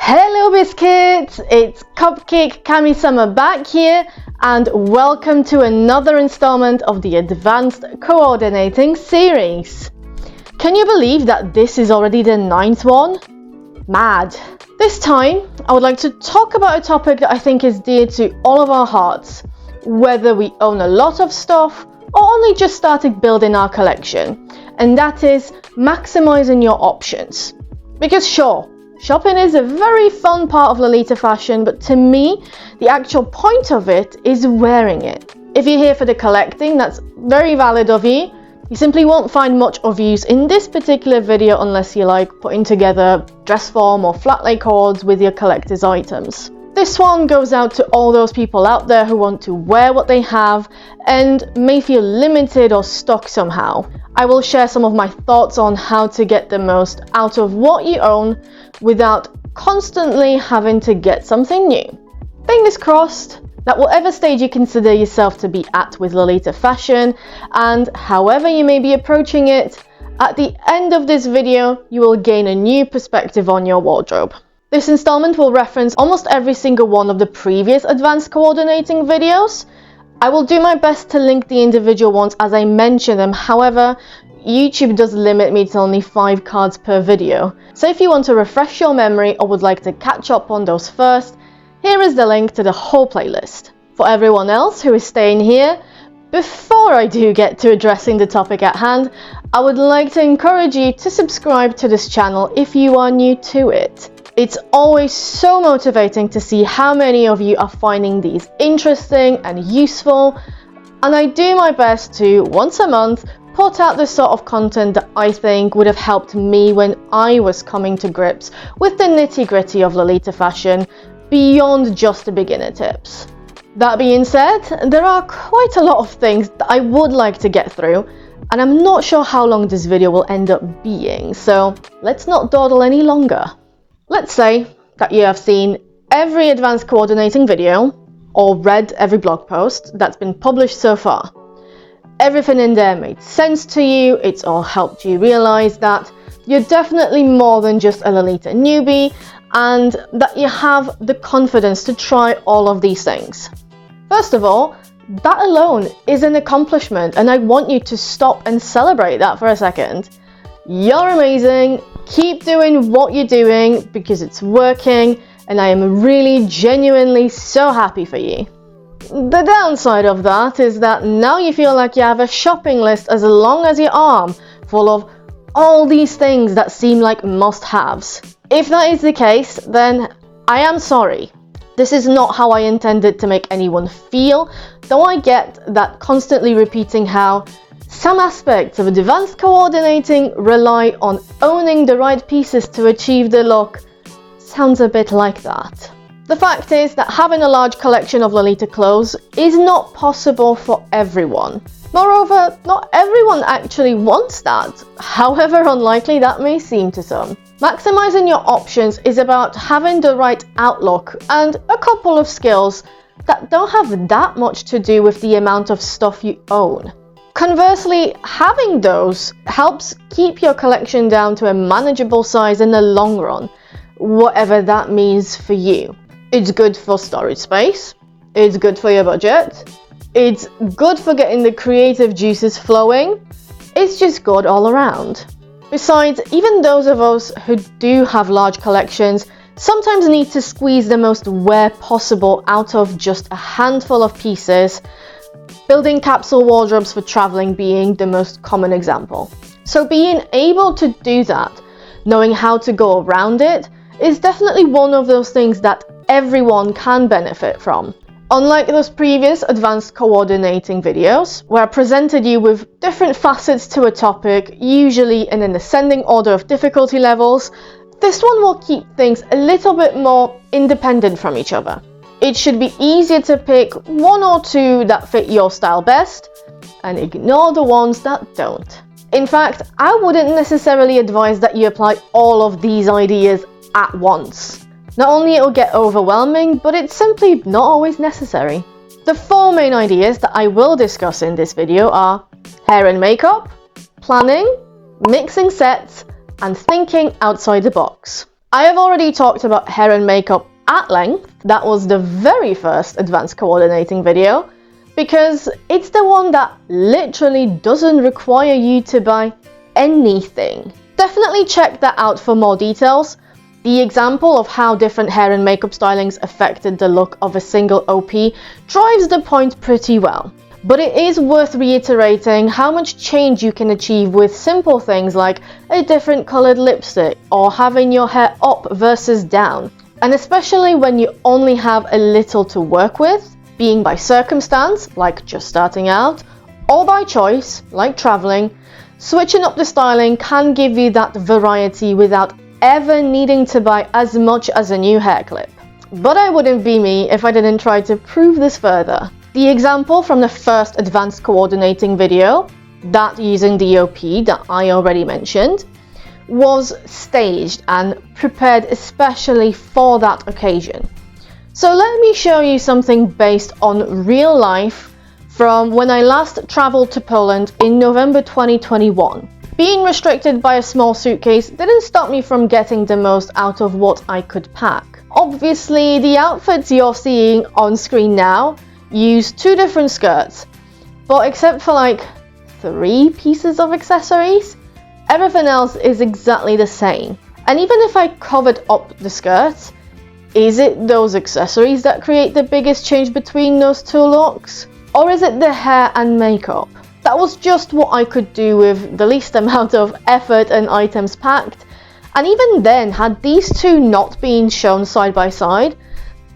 Hello biscuits, it's Cupcake Kami-sama back here, and welcome to another installment of the Advanced Coordinating series. Can you believe that this is already the 9th one? Mad. This time, I would like to talk about a topic that I think is dear to all of our hearts, whether we own a lot of stuff or only just started building our collection, and that is maximizing your options. Because sure, shopping is a very fun part of Lolita fashion, but to me, the actual point of it is wearing it. If you're here for the collecting, that's very valid of you. You simply won't find much of use in this particular video unless you like putting together dress form or flat lay cords with your collector's items. This one goes out to all those people out there who want to wear what they have and may feel limited or stuck somehow. I will share some of my thoughts on how to get the most out of what you own without constantly having to get something new. Fingers crossed that whatever stage you consider yourself to be at with Lolita fashion, and however you may be approaching it, at the end of this video you will gain a new perspective on your wardrobe. This installment will reference almost every single one of the previous advanced coordinating videos. I will do my best to link the individual ones as I mention them, however, YouTube does limit me to only 5 cards per video. So if you want to refresh your memory or would like to catch up on those first, here is the link to the whole playlist. For everyone else who is staying here, before I do get to addressing the topic at hand, I would like to encourage you to subscribe to this channel if you are new to it. It's always so motivating to see how many of you are finding these interesting and useful, and I do my best to, once a month, put out the sort of content that I think would have helped me when I was coming to grips with the nitty-gritty of Lolita fashion, beyond just the beginner tips. That being said, there are quite a lot of things that I would like to get through, and I'm not sure how long this video will end up being, so let's not dawdle any longer. Let's say that you have seen every advanced coordinating video or read every blog post that's been published so far. Everything in there made sense to you, it's all helped you realize that you're definitely more than just a Lolita newbie and that you have the confidence to try all of these things. First of all, that alone is an accomplishment, and I want you to stop and celebrate that for a second. You're amazing, keep doing what you're doing because it's working, and I am really genuinely so happy for you. The downside of that is that now you feel like you have a shopping list as long as your arm, full of all these things that seem like must-haves. If that is the case, then I am sorry. This is not how I intended to make anyone feel, though I get that constantly repeating how some aspects of advanced coordinating rely on owning the right pieces to achieve the look sounds a bit like that. The fact is that having a large collection of Lolita clothes is not possible for everyone. Moreover, not everyone actually wants that, however unlikely that may seem to some. Maximizing your options is about having the right outlook and a couple of skills that don't have that much to do with the amount of stuff you own. Conversely, having those helps keep your collection down to a manageable size in the long run, whatever that means for you. It's good for storage space, it's good for your budget, it's good for getting the creative juices flowing, it's just good all around. Besides, even those of us who do have large collections sometimes need to squeeze the most wear possible out of just a handful of pieces, building capsule wardrobes for traveling being the most common example. So being able to do that, knowing how to go around it, is definitely one of those things that everyone can benefit from. Unlike those previous advanced coordinating videos, where I presented you with different facets to a topic, usually in an ascending order of difficulty levels, this one will keep things a little bit more independent from each other. It should be easier to pick one or two that fit your style best, and ignore the ones that don't. In fact, I wouldn't necessarily advise that you apply all of these ideas at once. Not only it'll get overwhelming, but it's simply not always necessary. The 4 main ideas that I will discuss in this video are hair and makeup, planning, mixing sets, and thinking outside the box. I have already talked about hair and makeup at length. That was the very first advanced coordinating video, because it's the one that literally doesn't require you to buy anything. Definitely check that out for more details. The example of how different hair and makeup stylings affected the look of a single OP drives the point pretty well. But it is worth reiterating how much change you can achieve with simple things like a different coloured lipstick or having your hair up versus down. And especially when you only have a little to work with, being by circumstance, like just starting out, or by choice, like travelling, switching up the styling can give you that variety without ever needing to buy as much as a new hair clip. But I wouldn't be me if I didn't try to prove this further. The example from the first advanced coordinating video, that using the OP that I already mentioned, was staged and prepared especially for that occasion. So let me show you something based on real life from when I last travelled to Poland in November 2021. Being restricted by a small suitcase didn't stop me from getting the most out of what I could pack. Obviously, the outfits you're seeing on screen now use 2 different skirts, but except for like 3 pieces of accessories, everything else is exactly the same. And even if I covered up the skirts, is it those accessories that create the biggest change between those 2 looks? Or is it the hair and makeup? That was just what I could do with the least amount of effort and items packed. And even then, had these 2 not been shown side by side,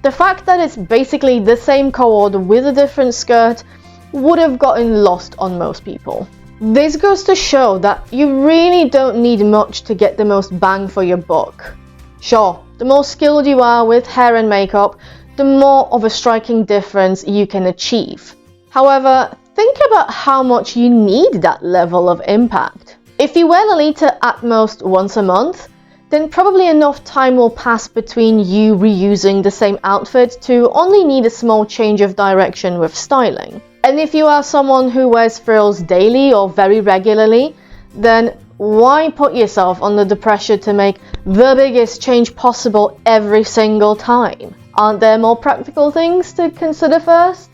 the fact that it's basically the same coord with a different skirt would have gotten lost on most people. This goes to show that you really don't need much to get the most bang for your buck. Sure, the more skilled you are with hair and makeup, the more of a striking difference you can achieve. However, think about how much you need that level of impact. If you wear Lolita at most once a month, then probably enough time will pass between you reusing the same outfit to only need a small change of direction with styling. And if you are someone who wears frills daily or very regularly, then why put yourself under the pressure to make the biggest change possible every single time? Aren't there more practical things to consider first?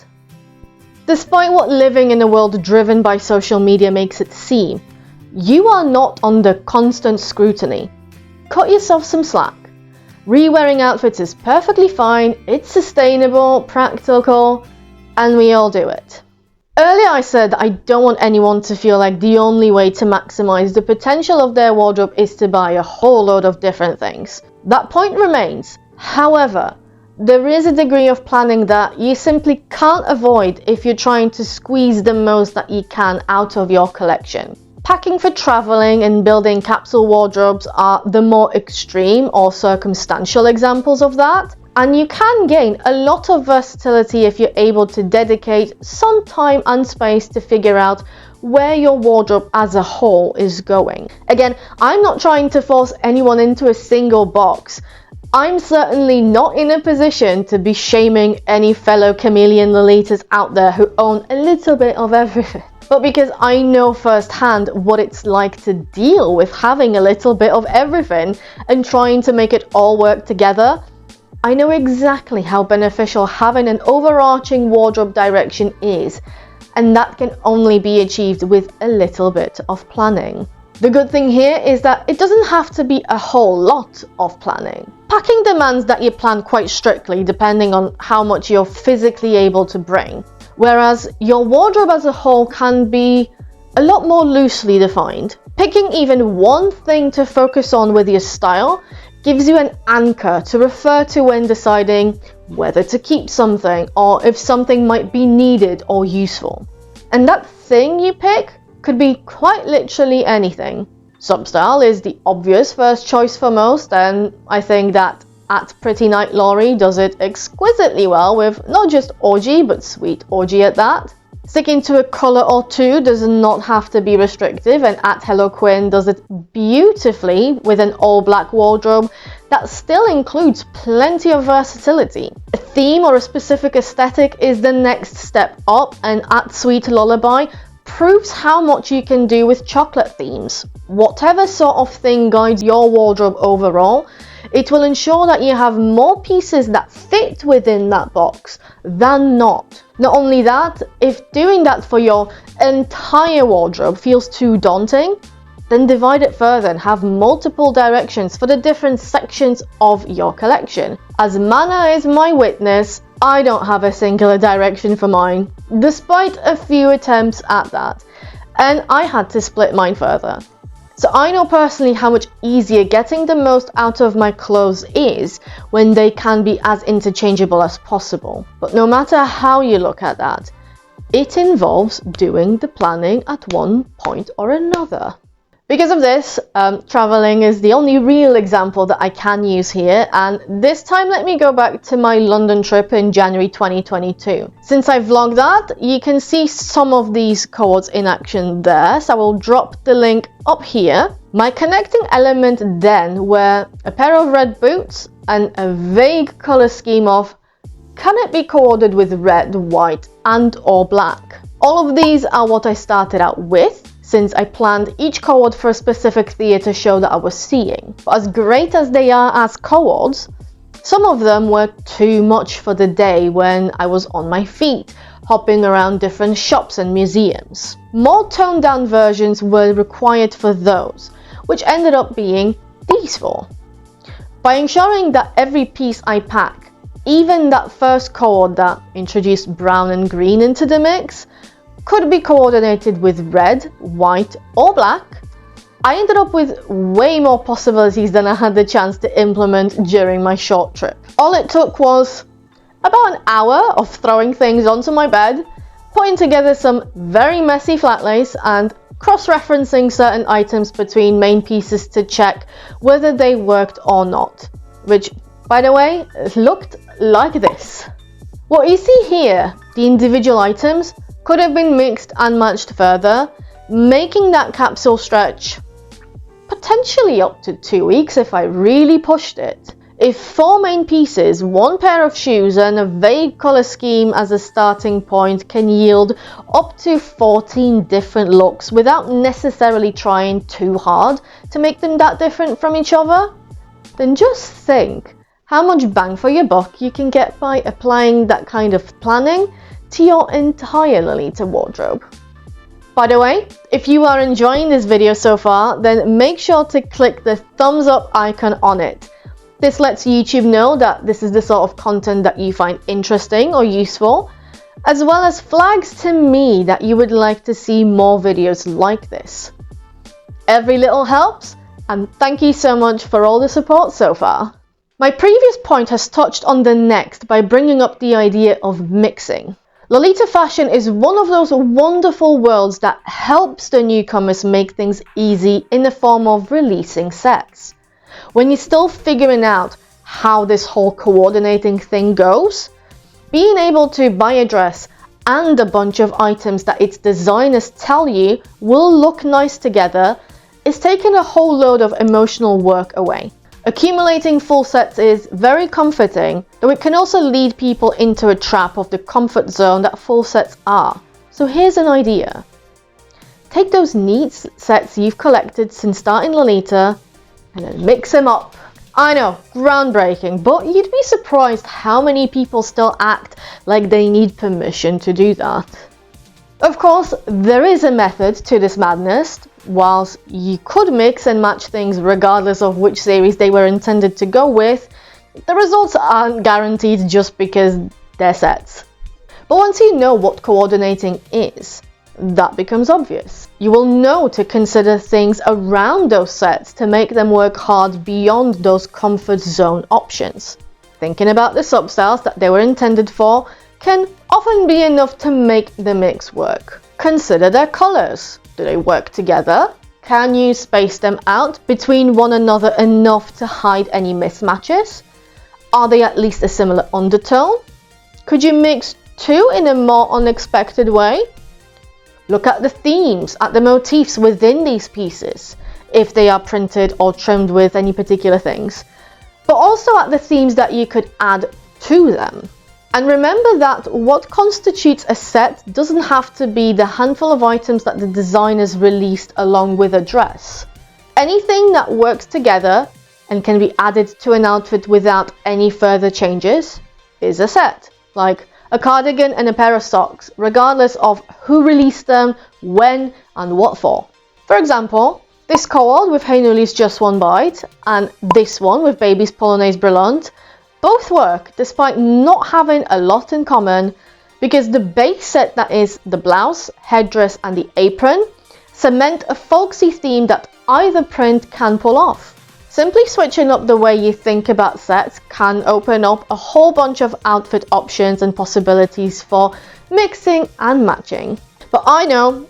Despite what living in a world driven by social media makes it seem, you are not under constant scrutiny. Cut yourself some slack. Re-wearing outfits is perfectly fine, it's sustainable, practical, and we all do it. Earlier I said that I don't want anyone to feel like the only way to maximize the potential of their wardrobe is to buy a whole load of different things. That point remains. However, there is a degree of planning that you simply can't avoid if you're trying to squeeze the most that you can out of your collection. Packing for traveling and building capsule wardrobes are the more extreme or circumstantial examples of that, and you can gain a lot of versatility if you're able to dedicate some time and space to figure out where your wardrobe as a whole is going. Again, I'm not trying to force anyone into a single box. I'm certainly not in a position to be shaming any fellow chameleon Lolitas out there who own a little bit of everything. But because I know firsthand what it's like to deal with having a little bit of everything and trying to make it all work together, I know exactly how beneficial having an overarching wardrobe direction is, and that can only be achieved with a little bit of planning. The good thing here is that it doesn't have to be a whole lot of planning. Packing demands that you plan quite strictly depending on how much you're physically able to bring, whereas your wardrobe as a whole can be a lot more loosely defined. Picking even one thing to focus on with your style gives you an anchor to refer to when deciding whether to keep something or if something might be needed or useful. And that thing you pick could be quite literally anything. Substyle is the obvious first choice for most, and I think that at Pretty Night Laurie does it exquisitely well with not just orgy, but sweet orgy at that. Sticking to a colour or two does not have to be restrictive, and at Hello Quinn does it beautifully with an all black wardrobe that still includes plenty of versatility. A theme or a specific aesthetic is the next step up, and at Sweet Lullaby proves how much you can do with chocolate themes. Whatever sort of thing guides your wardrobe overall, it will ensure that you have more pieces that fit within that box than not. Not only that, if doing that for your entire wardrobe feels too daunting, then divide it further and have multiple directions for the different sections of your collection. As Mana is my witness, I don't have a singular direction for mine, despite a few attempts at that, and I had to split mine further. So I know personally how much easier getting the most out of my clothes is when they can be as interchangeable as possible. But no matter how you look at that, it involves doing the planning at one point or another. Because of this, traveling is the only real example that I can use here, and this time let me go back to my London trip in January 2022. Since I vlogged that, you can see some of these codes in action there, so I will drop the link up here. My connecting element then were a pair of red boots and a vague colour scheme of, can it be coordinated with red, white and or black? All of these are what I started out with, since I planned each coord for a specific theatre show that I was seeing. But as great as they are as coords, some of them were too much for the day when I was on my feet, hopping around different shops and museums. More toned down versions were required for those, which ended up being these four. By ensuring that every piece I pack, even that first coord that introduced brown and green into the mix, could be coordinated with red, white or black, I ended up with way more possibilities than I had the chance to implement during my short trip. All it took was about an hour of throwing things onto my bed, putting together some very messy flat lace and cross-referencing certain items between main pieces to check whether they worked or not, which, by the way, looked like this. What you see here, the individual items, could have been mixed and matched further, making that capsule stretch potentially up to 2 weeks if I really pushed it. If 4 main pieces, 1 pair of shoes and a vague colour scheme as a starting point can yield up to 14 different looks without necessarily trying too hard to make them that different from each other, then just think how much bang for your buck you can get by applying that kind of planning to your entire Lolita wardrobe. By the way, if you are enjoying this video so far, then make sure to click the thumbs up icon on it. This lets YouTube know that this is the sort of content that you find interesting or useful, as well as flags to me that you would like to see more videos like this. Every little helps, and thank you so much for all the support so far. My previous point has touched on the next by bringing up the idea of mixing. Lolita fashion is one of those wonderful worlds that helps the newcomers make things easy in the form of releasing sets. When you're still figuring out how this whole coordinating thing goes, being able to buy a dress and a bunch of items that its designers tell you will look nice together is taking a whole load of emotional work away. Accumulating full sets is very comforting, though it can also lead people into a trap of the comfort zone that full sets are. So here's an idea. Take those neat sets you've collected since starting Lolita and then mix them up. I know, groundbreaking, but you'd be surprised how many people still act like they need permission to do that. Of course, there is a method to this madness. Whilst you could mix and match things regardless of which series they were intended to go with, the results aren't guaranteed just because they're sets. But once you know what coordinating is, that becomes obvious. You will know to consider things around those sets to make them work hard beyond those comfort zone options. Thinking about the substyles that they were intended for can often be enough to make the mix work. Consider their colours. Do they work together? Can you space them out between one another enough to hide any mismatches? Are they at least a similar undertone? Could you mix two in a more unexpected way? Look at the themes, at the motifs within these pieces, if they are printed or trimmed with any particular things. but also at the themes that you could add to them. And remember that what constitutes a set doesn't have to be the handful of items that the designers released along with a dress. Anything that works together and can be added to an outfit without any further changes is a set, like a cardigan and a pair of socks, regardless of who released them, when, and what for. For example, this cord with Hey Nuli's Just One Bite and this one with Baby's Polonaise Brillante both work despite not having a lot in common, because the base set, that is the blouse, headdress and the apron, cement a folksy theme that either print can pull off. Simply switching up the way you think about sets can open up a whole bunch of outfit options and possibilities for mixing and matching. But I know,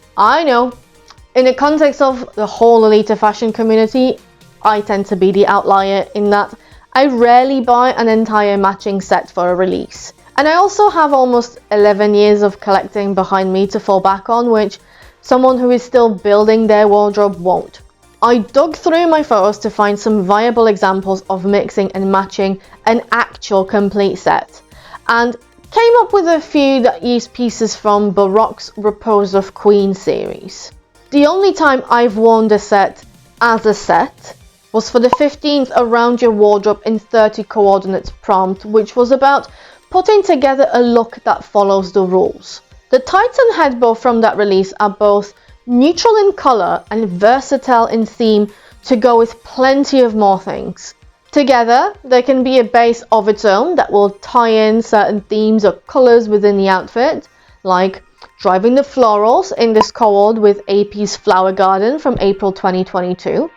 in the context of the whole Lolita fashion community, I tend to be the outlier in that I rarely buy an entire matching set for a release. And I also have almost 11 years of collecting behind me to fall back on, which someone who is still building their wardrobe won't. I dug through my photos to find some viable examples of mixing and matching an actual complete set, and came up with a few that use pieces from Baroque's Repose of Queen series. The only time I've worn the set as a set was for the 15th Around Your Wardrobe in 30 Coordinates prompt, which was about putting together a look that follows the rules. The tights and headbow from that release are both neutral in colour and versatile in theme to go with plenty of more things. Together, they can be a base of its own that will tie in certain themes or colours within the outfit, like driving the florals in this co-ord with AP's Flower Garden from April 2022.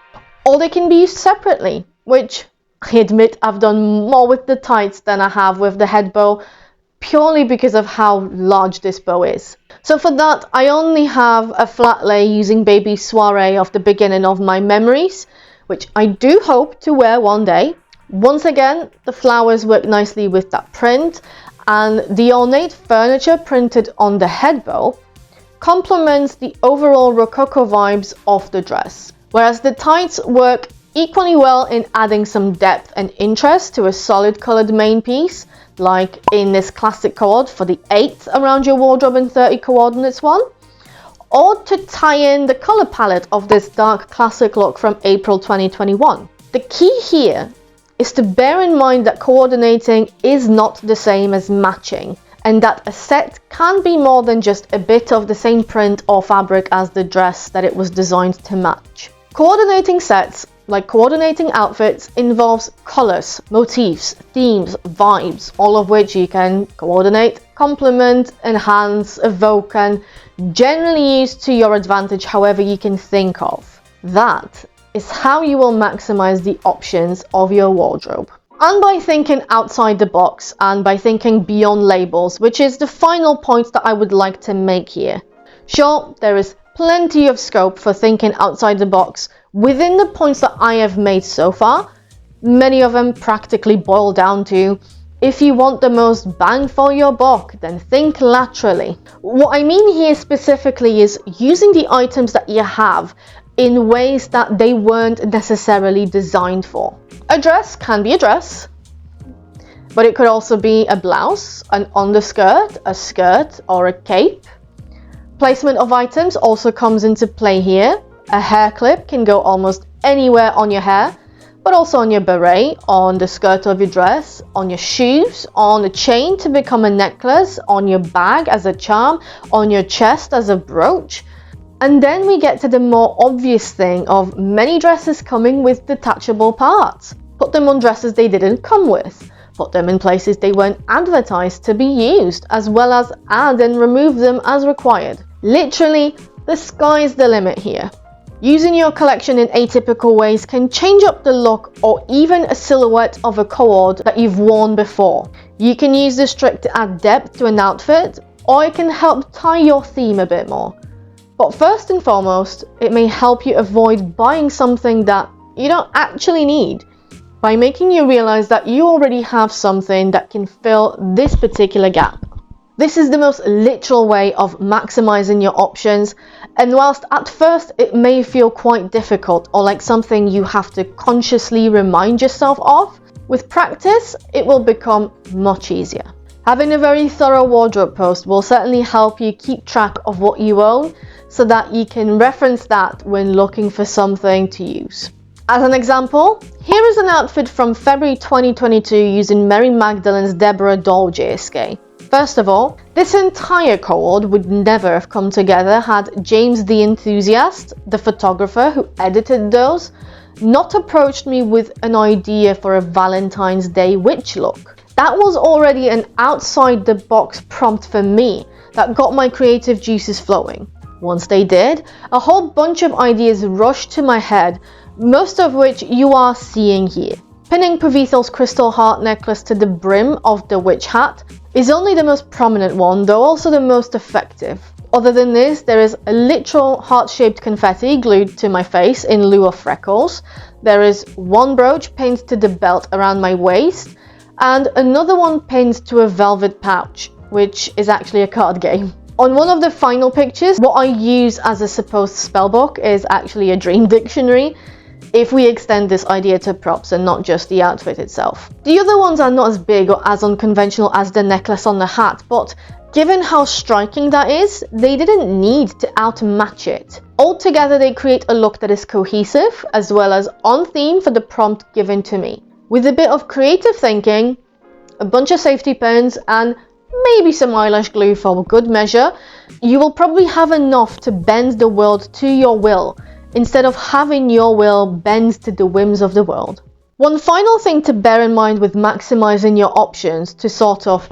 Or they can be used separately, which I admit I've done more with the tights than I have with the head bow, purely because of how large this bow is. So for that, I only have a flat lay using Baby Soiree of the beginning of my memories, which I do hope to wear one day. Once again, the flowers work nicely with that print, and the ornate furniture printed on the head bow complements the overall Rococo vibes of the dress, whereas the tights work equally well in adding some depth and interest to a solid coloured main piece, like in this classic cord for the 8th Around Your Wardrobe in 30 Coordinates one, or to tie in the colour palette of this dark classic look from April 2021. The key here is to bear in mind that coordinating is not the same as matching, and that a set can be more than just a bit of the same print or fabric as the dress that it was designed to match. Coordinating sets, like coordinating outfits, involves colours, motifs, themes, vibes, all of which you can coordinate, complement, enhance, evoke, and generally use to your advantage however you can think of. That is how you will maximize the options of your wardrobe. And by thinking outside the box and by thinking beyond labels, which is the final point that I would like to make here. Sure, there is plenty of scope for thinking outside the box within the points that I have made so far. Many of them practically boil down to, if you want the most bang for your buck, then think laterally. What I mean here specifically is using the items that you have in ways that they weren't necessarily designed for. A dress can be a dress, but it could also be a blouse, an underskirt, a skirt, or a cape. Placement of items also comes into play here. A hair clip can go almost anywhere on your hair, but also on your beret, on the skirt of your dress, on your shoes, on a chain to become a necklace, on your bag as a charm, on your chest as a brooch. And then we get to the more obvious thing of many dresses coming with detachable parts. Put them on dresses they didn't come with. Put them in places they weren't advertised to be used, as well as add and remove them as required. Literally, the sky's the limit here. Using your collection in atypical ways can change up the look or even a silhouette of a cord that you've worn before. You can use this trick to add depth to an outfit, or it can help tie your theme a bit more. But first and foremost, it may help you avoid buying something that you don't actually need, by making you realize that you already have something that can fill this particular gap. This is the most literal way of maximizing your options, and whilst at first it may feel quite difficult or like something you have to consciously remind yourself of, With practice, it will become much easier. Having a very thorough wardrobe post will certainly help you keep track of what you own so that you can reference that when looking for something to use. As an example, here is an outfit from February 2022 using Mary Magdalene's Deborah doll JSK. First of all, this entire cohort would never have come together had James the Enthusiast, the photographer who edited those, not approached me with an idea for a Valentine's Day witch look. That was already an outside-the-box prompt for me that got my creative juices flowing. Once they did, a whole bunch of ideas rushed to my head, most of which you are seeing here. Pinning Pavithal's crystal heart necklace to the brim of the witch hat is only the most prominent one, though also the most effective. Other than this, there is a literal heart-shaped confetti glued to my face in lieu of freckles. There is one brooch pinned to the belt around my waist, and another one pinned to a velvet pouch, which is actually a card game. On one of the final pictures, what I use as a supposed spellbook is actually a dream dictionary, if we extend this idea to props and not just the outfit itself. The other ones are not as big or as unconventional as the necklace on the hat, but given how striking that is, they didn't need to outmatch it. Altogether, they create a look that is cohesive, as well as on theme for the prompt given to me. With a bit of creative thinking, a bunch of safety pins, and maybe some eyelash glue for good measure, you will probably have enough to bend the world to your will, instead of having your will bend to the whims of the world. One final thing to bear in mind with maximizing your options to sort of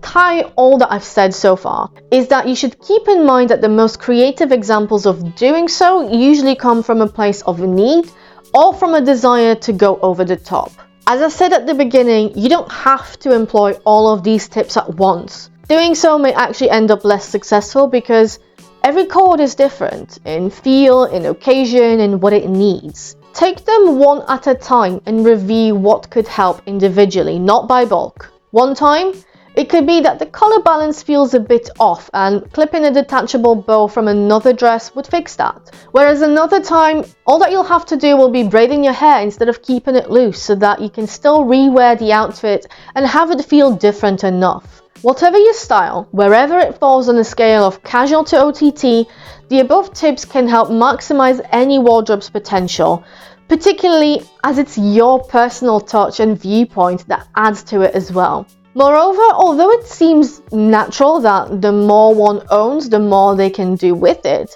tie all that I've said so far is that you should keep in mind that the most creative examples of doing so usually come from a place of need or from a desire to go over the top. As I said at the beginning, you don't have to employ all of these tips at once. Doing so may actually end up less successful because every cohort is different in feel, in occasion, and what it needs. Take them one at a time and review what could help individually, not by bulk. One time, it could be that the color balance feels a bit off and clipping a detachable bow from another dress would fix that. Whereas another time, all that you'll have to do will be braiding your hair instead of keeping it loose so that you can still re-wear the outfit and have it feel different enough. Whatever your style, wherever it falls on a scale of casual to OTT, the above tips can help maximize any wardrobe's potential, particularly as it's your personal touch and viewpoint that adds to it as well. Moreover, although it seems natural that the more one owns, the more they can do with it,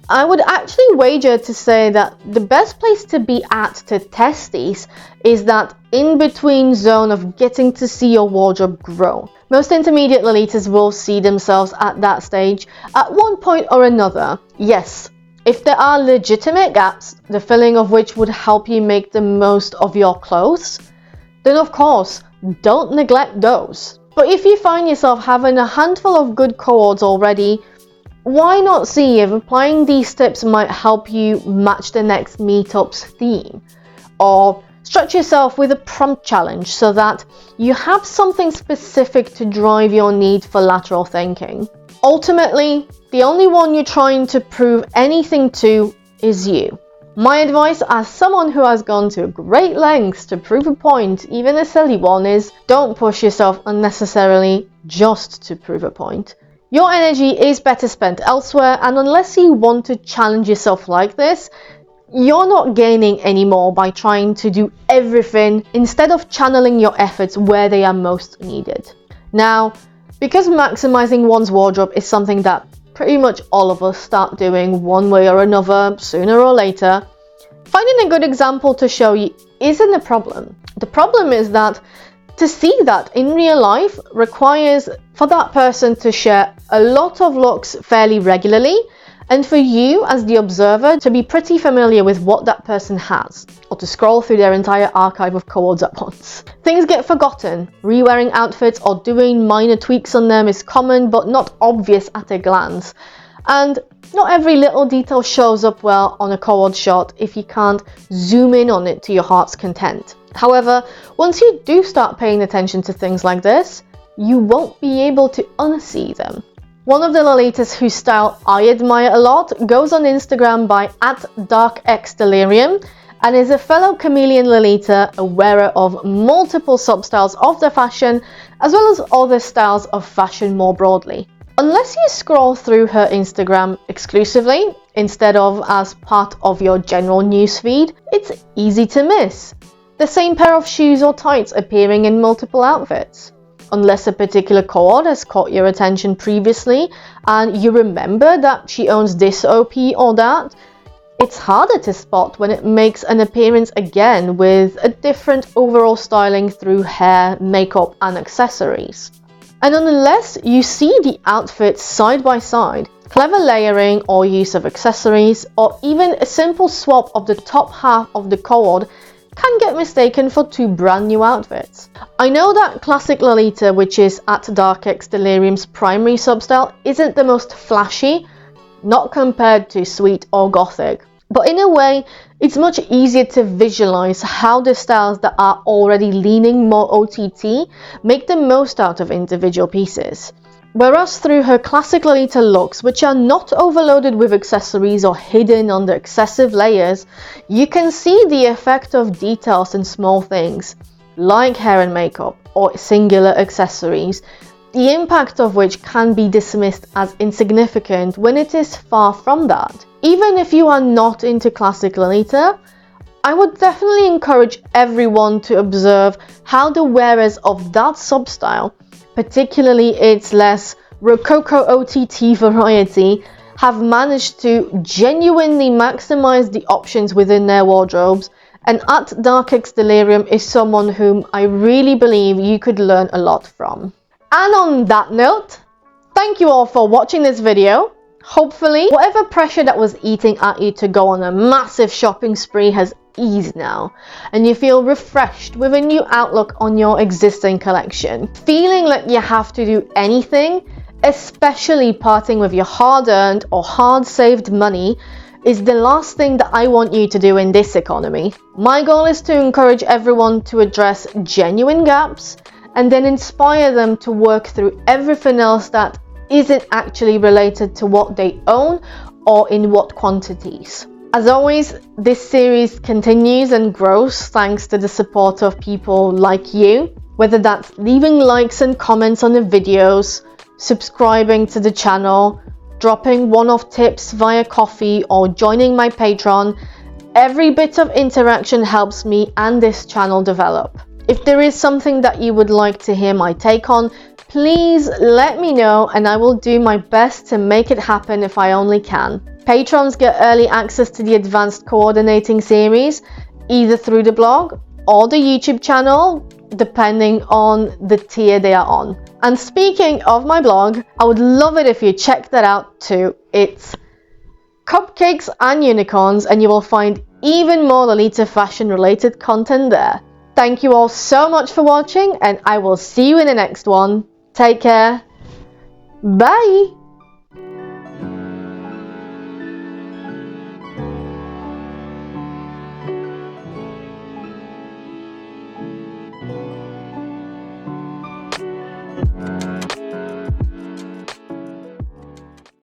I would actually wager to say that the best place to be at to test these is that in-between zone of getting to see your wardrobe grow. Most intermediate Lolitas will see themselves at that stage at one point or another. Yes, if there are legitimate gaps, the filling of which would help you make the most of your clothes, then of course, don't neglect those. But if you find yourself having a handful of good cohorts already, why not see if applying these tips might help you match the next meetup's theme? Or stretch yourself with a prompt challenge so that you have something specific to drive your need for lateral thinking. Ultimately, the only one you're trying to prove anything to is you. My advice as someone who has gone to great lengths to prove a point, even a silly one, is don't push yourself unnecessarily just to prove a point. Your energy is better spent elsewhere, and unless you want to challenge yourself like this, you're not gaining any more by trying to do everything instead of channeling your efforts where they are most needed. Now, because maximizing one's wardrobe is something that pretty much all of us start doing one way or another sooner or later, finding a good example to show you isn't a problem. The problem is that to see that in real life requires for that person to share a lot of looks fairly regularly, and for you as the observer to be pretty familiar with what that person has, or to scroll through their entire archive of cohorts at once. Things get forgotten. Re-wearing outfits or doing minor tweaks on them is common but not obvious at a glance. And not every little detail shows up well on a cohort shot if you can't zoom in on it to your heart's content. However, once you do start paying attention to things like this, you won't be able to unsee them. One of the Lolitas whose style I admire a lot goes on Instagram by @Darkx Delirium, and is a fellow chameleon Lolita, a wearer of multiple substyles of the fashion, as well as other styles of fashion more broadly. Unless you scroll through her Instagram exclusively, instead of as part of your general newsfeed, it's easy to miss. The same pair of shoes or tights appearing in multiple outfits. Unless a particular cord has caught your attention previously and you remember that she owns this OP or that, it's harder to spot when it makes an appearance again with a different overall styling through hair, makeup and accessories. And unless you see the outfits side by side, clever layering or use of accessories, or even a simple swap of the top half of the cord can get mistaken for two brand new outfits. I know that classic Lolita, which is at Darkx Delirium's primary substyle, isn't the most flashy, not compared to sweet or gothic. But in a way, it's much easier to visualize how the styles that are already leaning more OTT make the most out of individual pieces. Whereas through her classic Lolita looks, which are not overloaded with accessories or hidden under excessive layers, you can see the effect of details in small things, like hair and makeup or singular accessories, the impact of which can be dismissed as insignificant when it is far from that. Even if you are not into classic Lolita, I would definitely encourage everyone to observe how the wearers of that substyle, particularly its less Rococo OTT variety, have managed to genuinely maximize the options within their wardrobes, and at Darkx Delirium is someone whom I really believe you could learn a lot from. And on that note, thank you all for watching this video. Hopefully, whatever pressure that was eating at you to go on a massive shopping spree has eased now, and you feel refreshed with a new outlook on your existing collection. Feeling like you have to do anything, especially parting with your hard-earned or hard-saved money, is the last thing that I want you to do in this economy. My goal is to encourage everyone to address genuine gaps and then inspire them to work through everything else that isn't actually related to what they own or in what quantities. As always, this series continues and grows thanks to the support of people like you, whether that's leaving likes and comments on the videos, subscribing to the channel, dropping one-off tips via coffee, or joining my Patreon. Every bit of interaction helps me and this channel develop. If there is something that you would like to hear my take on, please let me know and I will do my best to make it happen if I only can. Patrons get early access to the advanced coordinating series, either through the blog or the YouTube channel, depending on the tier they are on. And speaking of my blog, I would love it if you check that out too. It's Cupcakes and Unicorns, and you will find even more Lolita fashion related content there. Thank you all so much for watching, and I will see you in the next one. Take care. Bye.